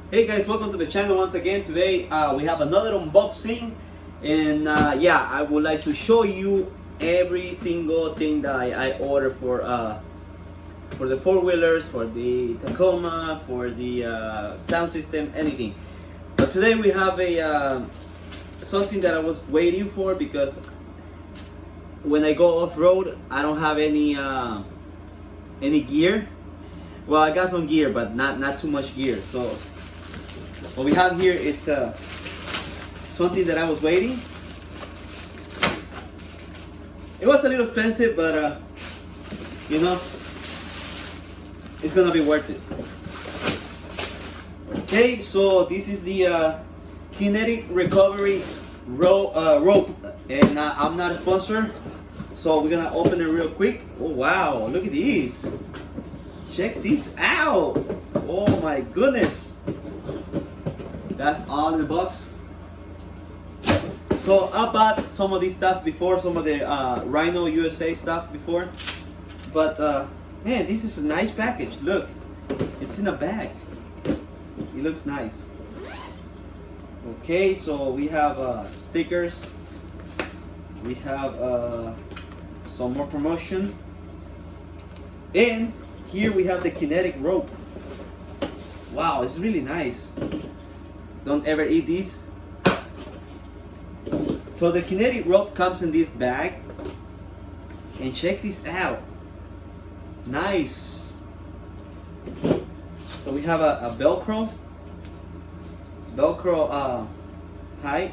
Hey guys, welcome to the channel once again. Today we have another unboxing, and yeah, I would like to show you every single thing that I ordered for the four-wheelers, for the Tacoma, for the sound system, anything. But today we have a something that I was waiting for, because when I go off-road I don't have any gear. Well, I got some gear, but not too much gear. So what we have here, it's something that I was waiting. It was a little expensive, but you know, it's gonna be worth it. Okay, so this is the Kinetic Recovery rope, and I'm not a sponsor, so we're gonna open it real quick. Oh wow, look at these. Check this out. Oh my goodness. That's all in the box. So I bought some of this stuff before, some of the Rhino USA stuff before, but man, this is a nice package. Look, it's in a bag. It looks nice. Okay, so we have stickers. We have some more promotion, and here we have the Kinetic Rope. Wow, it's really nice. Don't ever eat these. So the Kinetic Rope comes in this bag, and check this out. Nice. So we have a Velcro tie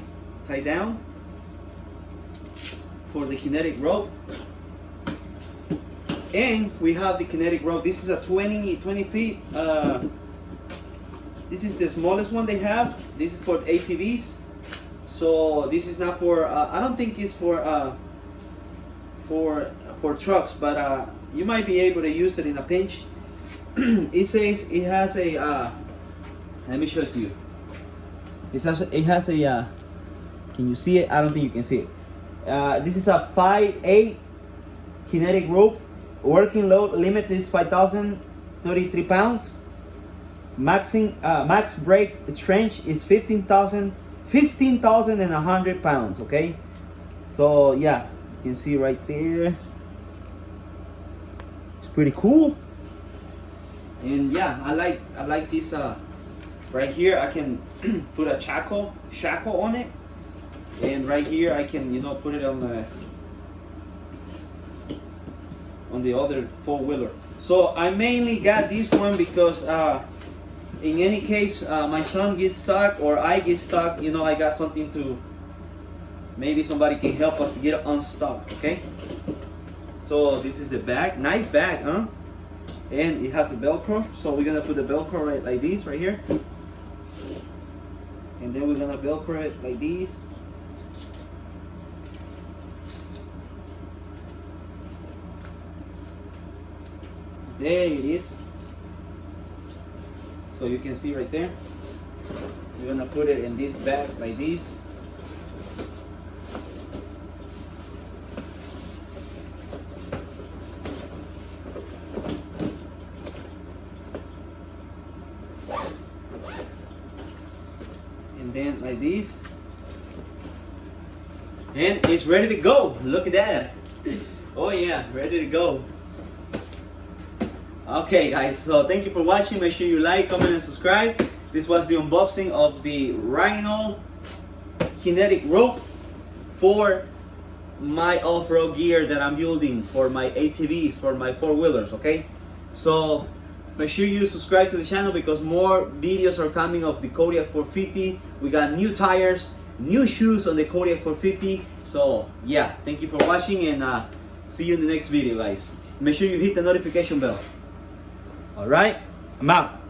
down for the Kinetic Rope, and we have the Kinetic Rope. This is a 20 feet. This is the smallest one they have. This is for ATVs. So this is not for. I don't think it's for trucks, but you might be able to use it in a pinch. It says it has a. Let me show it to you. It has a. Can you see it? I don't think you can see it. This is a 5'8" Kinetic Rope. Working load limit is 5,033 pounds. Max brake strength is 15,100 pounds. Okay, so yeah, you can see right there. It's pretty cool, and yeah, I like this. Right here, I can put a shackle on it, and right here I can put it on the other four-wheeler. So I mainly got this one because in any case my son gets stuck or I get stuck, I got something to, maybe somebody can help us get unstuck. Okay, so this is the bag. Nice bag, huh? And it has a Velcro, so we're gonna put the Velcro right like this right here, and then we're gonna Velcro it like this. There it is. So you can see right there. We're gonna put it in this bag like this. And then like this. And it's ready to go. Look at that. Oh yeah, ready to go. Okay guys, so thank you for watching. Make sure you like, comment, and subscribe. This was the unboxing of the Rhino Kinetic Rope for my off-road gear that I'm building for my ATVs, for my four-wheelers. Okay, so make sure you subscribe to the channel, because more videos are coming of the Kodiak 450. We got new tires, new shoes on the Kodiak 450. So yeah, thank you for watching, and see you in the next video, guys. Make sure you hit the notification bell. All right, I'm out.